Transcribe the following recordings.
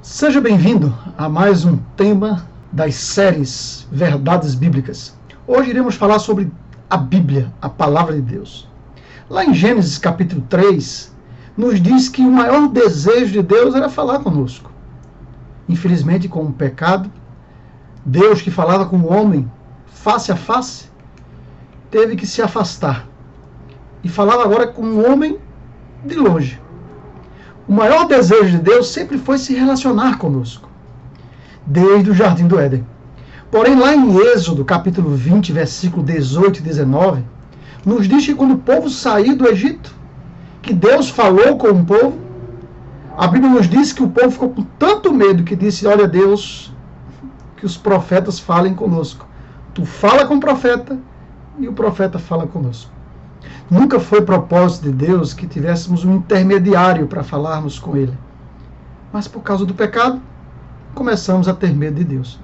Seja bem-vindo a mais um tema das séries Verdades Bíblicas. Hoje iremos falar sobre a Bíblia, a Palavra de Deus. Lá em Gênesis capítulo 3, nos diz que o maior desejo de Deus era falar conosco. Infelizmente, com o pecado, Deus que falava com o homem face a face, teve que se afastar. E falava agora com o homem de longe. O maior desejo de Deus sempre foi se relacionar conosco, desde o Jardim do Éden. Porém, lá em Êxodo, capítulo 20, versículo 18 e 19, nos diz que quando o povo saiu do Egito, que Deus falou com o povo, a Bíblia nos diz que o povo ficou com tanto medo que disse: olha, Deus, que os profetas falem conosco. Tu fala com o profeta e o profeta fala conosco. Nunca foi propósito de Deus que tivéssemos um intermediário para falarmos com Ele. Mas por causa do pecado, começamos a ter medo de Deus.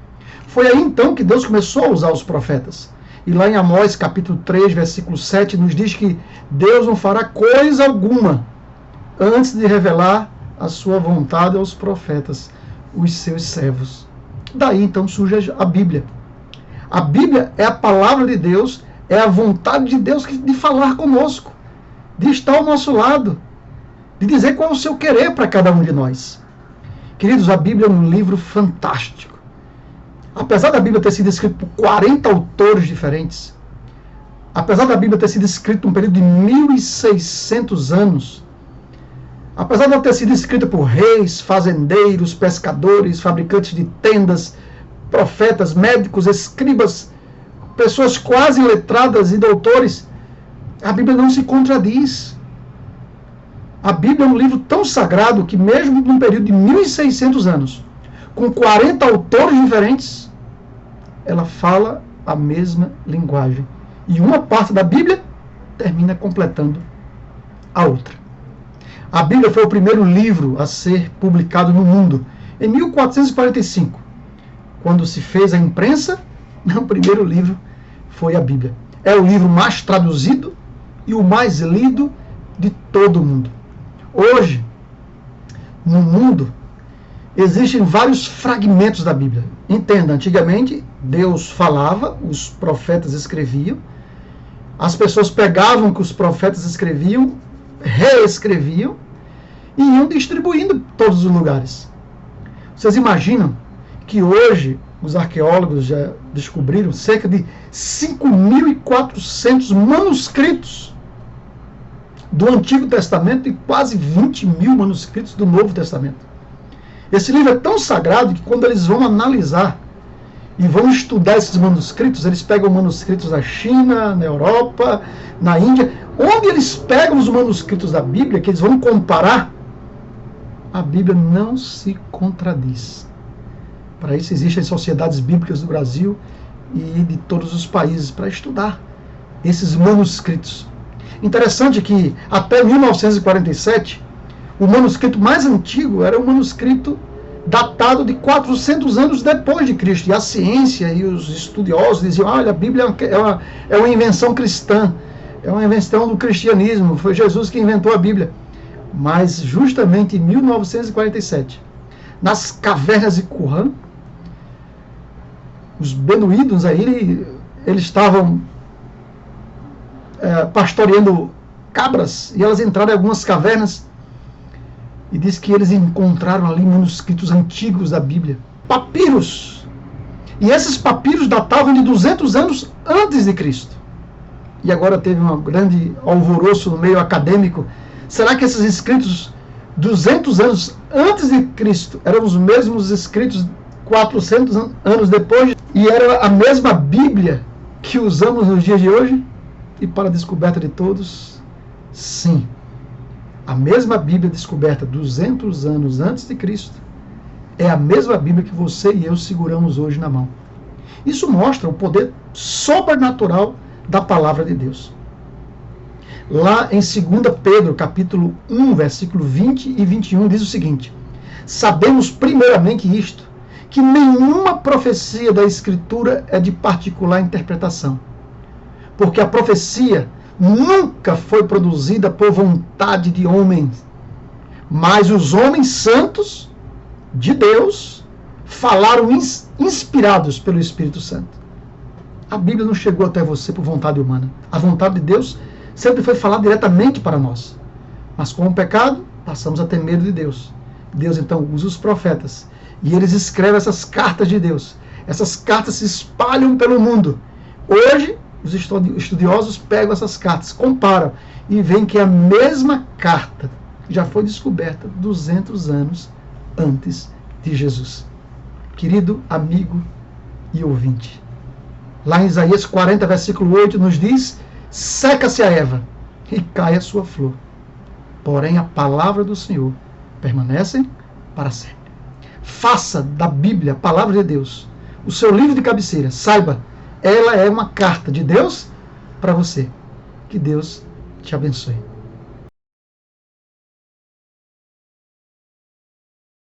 Foi aí então que Deus começou a usar os profetas. E lá em Amós, capítulo 3, versículo 7, nos diz que Deus não fará coisa alguma antes de revelar a sua vontade aos profetas, os seus servos. Daí então surge a Bíblia. A Bíblia é a palavra de Deus, é a vontade de Deus de falar conosco, de estar ao nosso lado, de dizer qual é o seu querer para cada um de nós. Queridos, a Bíblia é um livro fantástico. Apesar da Bíblia ter sido escrita por 40 autores diferentes, apesar da Bíblia ter sido escrita num período de 1.600 anos, apesar de ela ter sido escrita por reis, fazendeiros, pescadores, fabricantes de tendas, profetas, médicos, escribas, pessoas quase letradas e doutores, a Bíblia não se contradiz. A Bíblia é um livro tão sagrado que mesmo num período de 1.600 anos, com 40 autores diferentes, ela fala a mesma linguagem. E uma parte da Bíblia termina completando a outra. A Bíblia foi o primeiro livro a ser publicado no mundo, em 1445. Quando se fez a imprensa, o primeiro livro foi a Bíblia. É o livro mais traduzido e o mais lido de todo o mundo. Hoje, no mundo, existem vários fragmentos da Bíblia. Entenda, antigamente, Deus falava, os profetas escreviam, as pessoas pegavam o que os profetas escreviam, reescreviam e iam distribuindo em todos os lugares. Vocês imaginam que hoje os arqueólogos já descobriram cerca de 5.400 manuscritos do Antigo Testamento e quase 20.000 manuscritos do Novo Testamento. Esse livro é tão sagrado que quando eles vão analisar e vão estudar esses manuscritos, eles pegam manuscritos na China, na Europa, na Índia, onde eles pegam os manuscritos da Bíblia, que eles vão comparar, a Bíblia não se contradiz. Para isso existem sociedades bíblicas do Brasil e de todos os países para estudar esses manuscritos. Interessante que até 1947, o manuscrito mais antigo era um manuscrito datado de 400 anos depois de Cristo. E a ciência e os estudiosos diziam: olha, a Bíblia é uma invenção cristã, é uma invenção do cristianismo, foi Jesus que inventou a Bíblia. Mas justamente em 1947, nas cavernas de Qumran, os beduínos aí, eles estavam pastoreando cabras, e elas entraram em algumas cavernas, e diz que eles encontraram ali manuscritos antigos da Bíblia, papiros, e esses papiros datavam de 200 anos antes de Cristo. E agora teve um grande alvoroço no meio acadêmico. Será que esses escritos 200 anos antes de Cristo eram os mesmos escritos 400 anos depois, e era a mesma Bíblia que usamos nos dias de hoje? E para a descoberta de todos, sim, a mesma Bíblia descoberta 200 anos antes de Cristo é a mesma Bíblia que você e eu seguramos hoje na mão. Isso mostra o poder sobrenatural da palavra de Deus. Lá em 2 Pedro, capítulo 1, versículo 20 e 21, diz o seguinte: sabemos primeiramente isto, que nenhuma profecia da Escritura é de particular interpretação, porque a profecia nunca foi produzida por vontade de homens, mas os homens santos de Deus, falaram inspirados pelo Espírito Santo. A Bíblia não chegou até você por vontade humana. A vontade de Deus sempre foi falada diretamente para nós. Mas com o pecado, passamos a ter medo de Deus. Deus então usa os profetas. E eles escrevem essas cartas de Deus. Essas cartas se espalham pelo mundo. Hoje, os estudiosos pegam essas cartas, comparam e veem que é a mesma carta já foi descoberta 200 anos antes de Jesus. Querido amigo e ouvinte, lá em Isaías 40, versículo 8, nos diz: seca-se a erva e cai a sua flor, porém a palavra do Senhor permanece para sempre. Faça da Bíblia, a palavra de Deus, o seu livro de cabeceira. Saiba, ela é uma carta de Deus para você. Que Deus te abençoe.